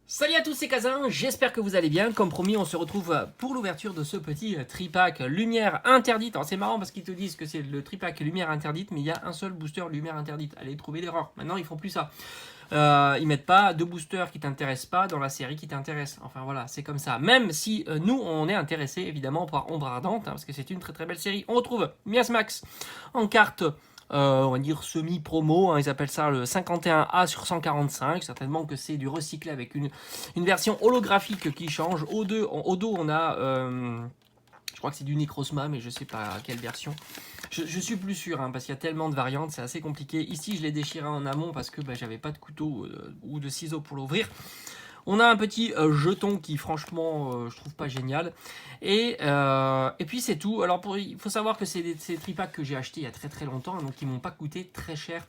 Salut à tous, c'est Kazin, j'espère que vous allez bien. Comme promis, on se retrouve pour l'ouverture de ce petit tripack lumière interdite. Alors c'est marrant parce qu'ils te disent que c'est le tripack lumière interdite, mais il y a un seul booster lumière interdite. Allez trouver l'erreur. Maintenant, ils font plus ça. Ils mettent pas deux boosters qui t'intéressent pas dans la série qui t'intéresse. Enfin voilà, c'est comme ça. Même si nous, on est intéressé évidemment par Ombre Ardente, parce que c'est une très très belle série. On retrouve Miasmax en carte on va dire semi-promo, hein, ils appellent ça le 51A sur 145, certainement que c'est du recyclé avec une version holographique qui change. Au dos, on a, je crois que c'est du Necrozma, mais je sais pas quelle version. Je suis plus sûr, hein, parce qu'il y a tellement de variantes, c'est assez compliqué. Ici, je l'ai déchiré en amont parce que j'avais pas de couteau ou de ciseaux pour l'ouvrir. On a un petit jeton qui franchement je trouve pas génial. Et puis c'est tout. Alors il faut savoir que c'est des tripacks que j'ai achetés il y a très très longtemps, donc ils m'ont pas coûté très cher.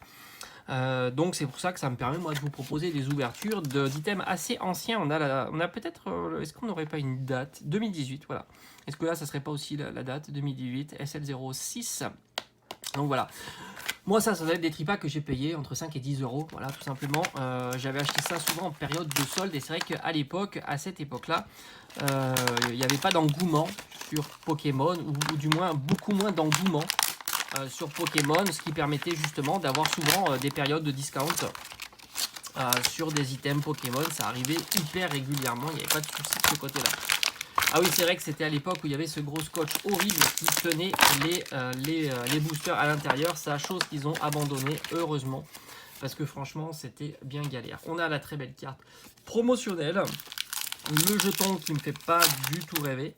Donc c'est pour ça que ça me permet moi de vous proposer des ouvertures d'items assez anciens. On a peut-être, est-ce qu'on n'aurait pas une date 2018, voilà. Est-ce que là ça serait pas aussi la date 2018 SL06. Donc voilà. Moi, ça doit être des tripacks que j'ai payé entre 5 et 10 euros, voilà, tout simplement. J'avais acheté ça souvent en période de solde, et c'est vrai qu'à l'époque, à cette époque-là, il n'y avait pas d'engouement sur Pokémon, ou du moins beaucoup moins d'engouement sur Pokémon, ce qui permettait justement d'avoir souvent des périodes de discount sur des items Pokémon. Ça arrivait hyper régulièrement, il n'y avait pas de souci de ce côté-là. Ah oui, c'est vrai que c'était à l'époque où il y avait ce gros scotch horrible qui tenait les boosters à l'intérieur. C'est la chose qu'ils ont abandonné, heureusement. Parce que franchement, c'était bien galère. On a la très belle carte promotionnelle. Le jeton qui me fait pas du tout rêver.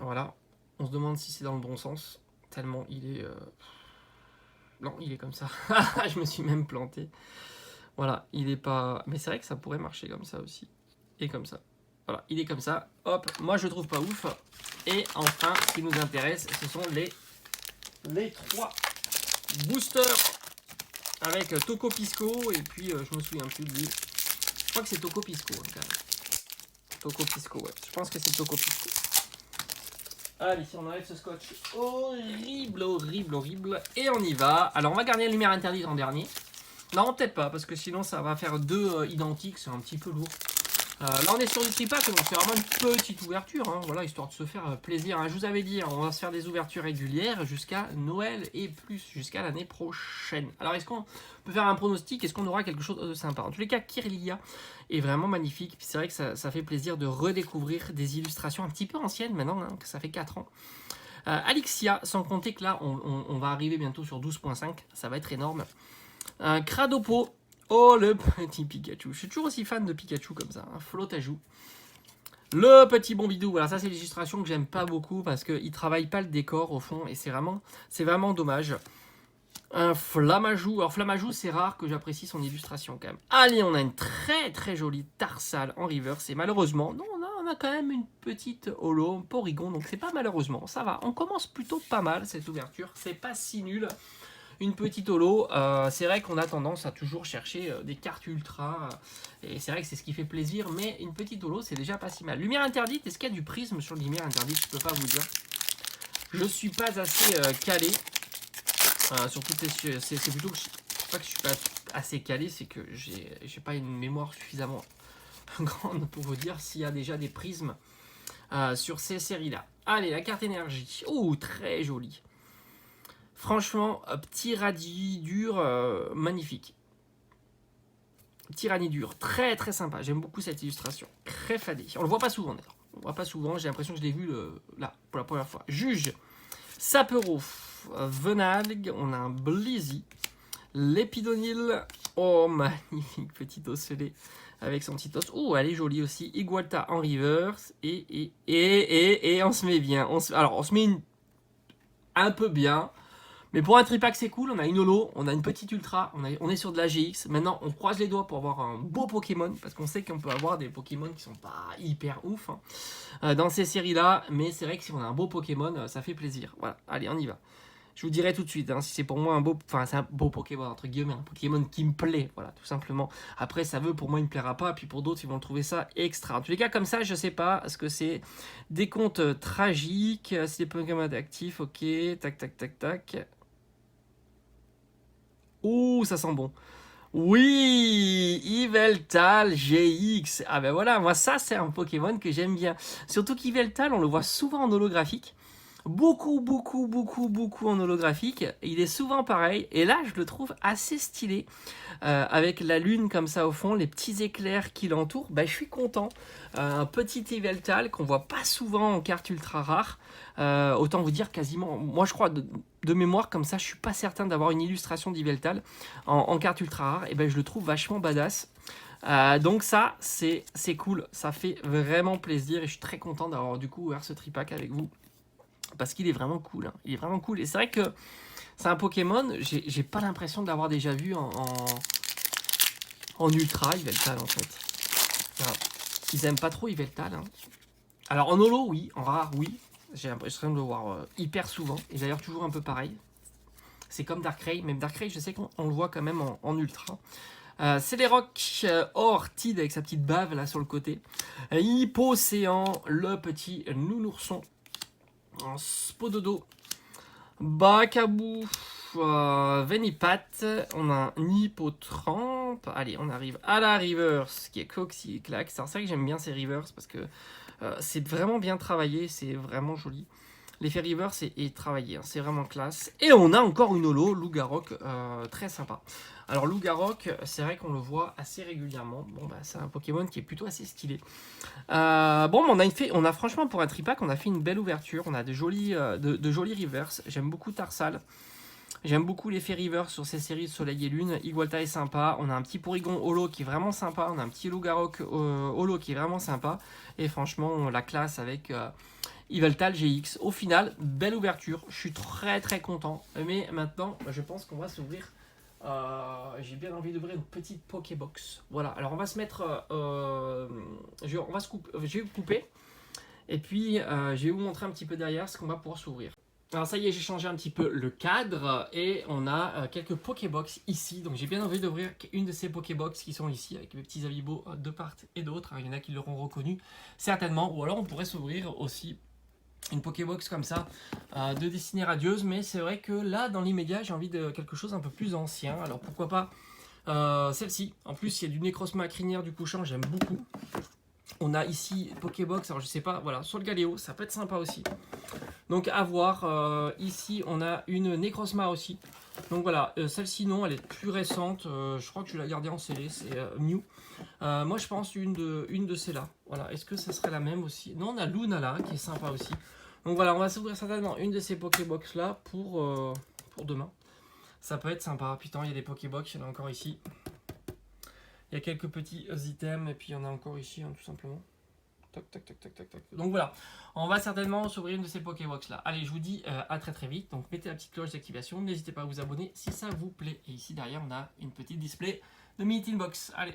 Voilà. On se demande si c'est dans le bon sens. Tellement il est... Non, il est comme ça. Je me suis même planté. Voilà, il est pas... Mais c'est vrai que ça pourrait marcher comme ça aussi. Et comme ça. Voilà, il est comme ça. Hop, moi je trouve pas ouf. Et enfin, ce qui nous intéresse, ce sont les trois boosters avec Toco Pisco. Et puis, je me souviens plus de lui. Je crois que c'est Toco Pisco, hein, quand même. Toco Pisco, ouais. Je pense que c'est Toco Pisco. Allez, si on enlève ce scotch. Horrible, horrible, horrible. Et on y va. Alors, on va garder la lumière interdite en dernier. Non, peut-être pas, parce que sinon ça va faire deux identiques, c'est un petit peu lourd. Là on est sur du tripack, donc c'est vraiment une petite ouverture, hein, voilà, histoire de se faire plaisir. Hein. Je vous avais dit, hein, on va se faire des ouvertures régulières jusqu'à Noël et plus, jusqu'à l'année prochaine. Alors est-ce qu'on peut faire un pronostic? Est-ce qu'on aura quelque chose de sympa? En tous les cas, Kirlia est vraiment magnifique. C'est vrai que ça fait plaisir de redécouvrir des illustrations un petit peu anciennes maintenant, hein, que ça fait 4 ans. Alexia, sans compter que là on va arriver bientôt sur 12.5, ça va être énorme. Un Cradopo. Oh, le petit Pikachu. Je suis toujours aussi fan de Pikachu comme ça. Un Flotajou. Le petit Bombidou. Voilà, ça, c'est l'illustration que j'aime pas beaucoup parce qu'il travaille pas le décor au fond et c'est vraiment dommage. Un Flamajou. Alors, Flamajou, c'est rare que j'apprécie son illustration quand même. Allez, on a une très très jolie Tarsal en reverse et malheureusement, non, on a quand même une petite holo Porygon, donc c'est pas malheureusement. Ça va, on commence plutôt pas mal cette ouverture. C'est pas si nul. Une petite holo, c'est vrai qu'on a tendance à toujours chercher des cartes ultra, et c'est vrai que c'est ce qui fait plaisir, mais une petite holo, c'est déjà pas si mal. Lumière interdite, est-ce qu'il y a du prisme sur le lumière interdite? Je peux pas vous dire. Je suis pas assez calé, surtout c'est plutôt que pas que je suis pas assez calé, c'est que j'ai pas une mémoire suffisamment grande pour vous dire s'il y a déjà des prismes sur ces séries-là. Allez, la carte énergie, oh, très jolie. Franchement, petit radis dur, magnifique. Petit radis dur, très très sympa. J'aime beaucoup cette illustration. Très fadé. On le voit pas souvent d'ailleurs. On le voit pas souvent. J'ai l'impression que je l'ai vu là pour la première fois. Juge, Sapero, Venalg. On a un Blizzy, Lépidonil. Oh, magnifique petit osselet avec son petit os. Oh, elle est jolie aussi. Igualta en reverse. Et on se met bien. On se met un peu bien. Mais pour un tripack, c'est cool. On a une holo, on a une petite ultra, on est sur de la GX. Maintenant, on croise les doigts pour avoir un beau Pokémon. Parce qu'on sait qu'on peut avoir des Pokémon qui sont pas hyper ouf dans ces séries-là. Mais c'est vrai que si on a un beau Pokémon, ça fait plaisir. Voilà, allez, on y va. Je vous dirai tout de suite si c'est pour moi un beau... Enfin, c'est un beau Pokémon, entre guillemets. Un Pokémon qui me plaît, voilà, tout simplement. Après, ça veut, pour moi, il me plaira pas. Puis pour d'autres, ils vont trouver ça extra. En tous les cas, comme ça, je sais pas ce que c'est. Des comptes tragiques. C'est des Pokémon actifs, ok. Tac, tac, tac, tac. Ouh, ça sent bon. Oui, Yveltal GX. Ah ben voilà, moi ça c'est un Pokémon que j'aime bien. Surtout qu'Yveltal, on le voit souvent en holographique. Beaucoup en holographique. Il est souvent pareil. Et là, je le trouve assez stylé. Avec la lune comme ça au fond, les petits éclairs qui l'entourent. Bah, je suis content. Un petit Yveltal qu'on voit pas souvent en carte ultra rare. Autant vous dire quasiment. Moi, je crois de mémoire comme ça, je suis pas certain d'avoir une illustration d'Yveltal en carte ultra rare. Et ben, je le trouve vachement badass. Donc ça, c'est cool. Ça fait vraiment plaisir et je suis très content d'avoir du coup ouvert ce tripack avec vous. Parce qu'il est vraiment cool. Hein. Il est vraiment cool. Et c'est vrai que c'est un Pokémon, j'ai pas l'impression de l'avoir déjà vu en ultra, Yveltal en fait. Voilà. Ils aiment pas trop Yveltal. Hein. Alors en holo, oui. En rare, oui. J'ai l'impression de le voir hyper souvent. Et d'ailleurs, toujours un peu pareil. C'est comme Darkrai. Même Darkrai, je sais qu'on le voit quand même en ultra. C'est les rocs Ortide avec sa petite bave là sur le côté. Hypocéan, le petit nounourson. Spododo. Bakabou. Venipat. On a un Hippotramp. Allez, on arrive à la reverse qui est Coxy et Clack. C'est vrai que j'aime bien ces reverse parce que c'est vraiment bien travaillé. C'est vraiment joli. L'effet reverse est travaillé, hein, c'est vraiment classe. Et on a encore une holo, Lougarok, très sympa. Alors Lougarok, c'est vrai qu'on le voit assez régulièrement. Bon, bah, c'est un Pokémon qui est plutôt assez stylé. Bon, on a franchement pour un tripack, on a fait une belle ouverture. On a de jolis reverse. J'aime beaucoup Tarsal. J'aime beaucoup l'effet reverse sur ces séries de Soleil et Lune. Igualta est sympa. On a un petit Porygon holo qui est vraiment sympa. On a un petit Lougarok holo qui est vraiment sympa. Et franchement, la classe avec Yveltal GX. Au final, belle ouverture. Je suis très content. Mais maintenant, je pense qu'on va s'ouvrir. J'ai bien envie d'ouvrir une petite Pokébox. Voilà. Alors on va se mettre. Je vais vous couper. Et puis je vais vous montrer un petit peu derrière ce qu'on va pouvoir s'ouvrir. Alors ça y est, j'ai changé un petit peu le cadre et on a quelques Pokébox ici. Donc j'ai bien envie d'ouvrir une de ces Pokébox qui sont ici avec mes petits amiibo de part et d'autre. Il y en a qui l'auront reconnu certainement. Ou alors on pourrait s'ouvrir aussi une Pokébox comme ça de destinée radieuse. Mais c'est vrai que là, dans l'immédiat, j'ai envie de quelque chose un peu plus ancien. Alors pourquoi pas celle-ci. En plus, il y a du Necrozma crinière du couchant, j'aime beaucoup. On a ici Pokébox, alors je sais pas, voilà, sur le Galéo, ça peut être sympa aussi. Donc à voir, ici on a une Necrozma aussi. Donc voilà, celle-ci non, elle est plus récente, je crois que je vais la garder en scellé, c'est Mew. Moi je pense une de celles-là. Voilà, est-ce que ça serait la même aussi? Non, on a Lunala qui est sympa aussi. Donc voilà, on va s'ouvrir certainement une de ces Pokébox là pour demain. Ça peut être sympa. Putain, il y a des Pokébox, il y en a encore ici. Il y a quelques petits items et puis il y en a encore ici, hein, tout simplement. Tac. Donc voilà, on va certainement s'ouvrir une de ces Pokébox là. Allez, je vous dis à très vite. Donc mettez la petite cloche d'activation, n'hésitez pas à vous abonner si ça vous plaît. Et ici derrière, on a une petite display de Mini Tin Box. Allez.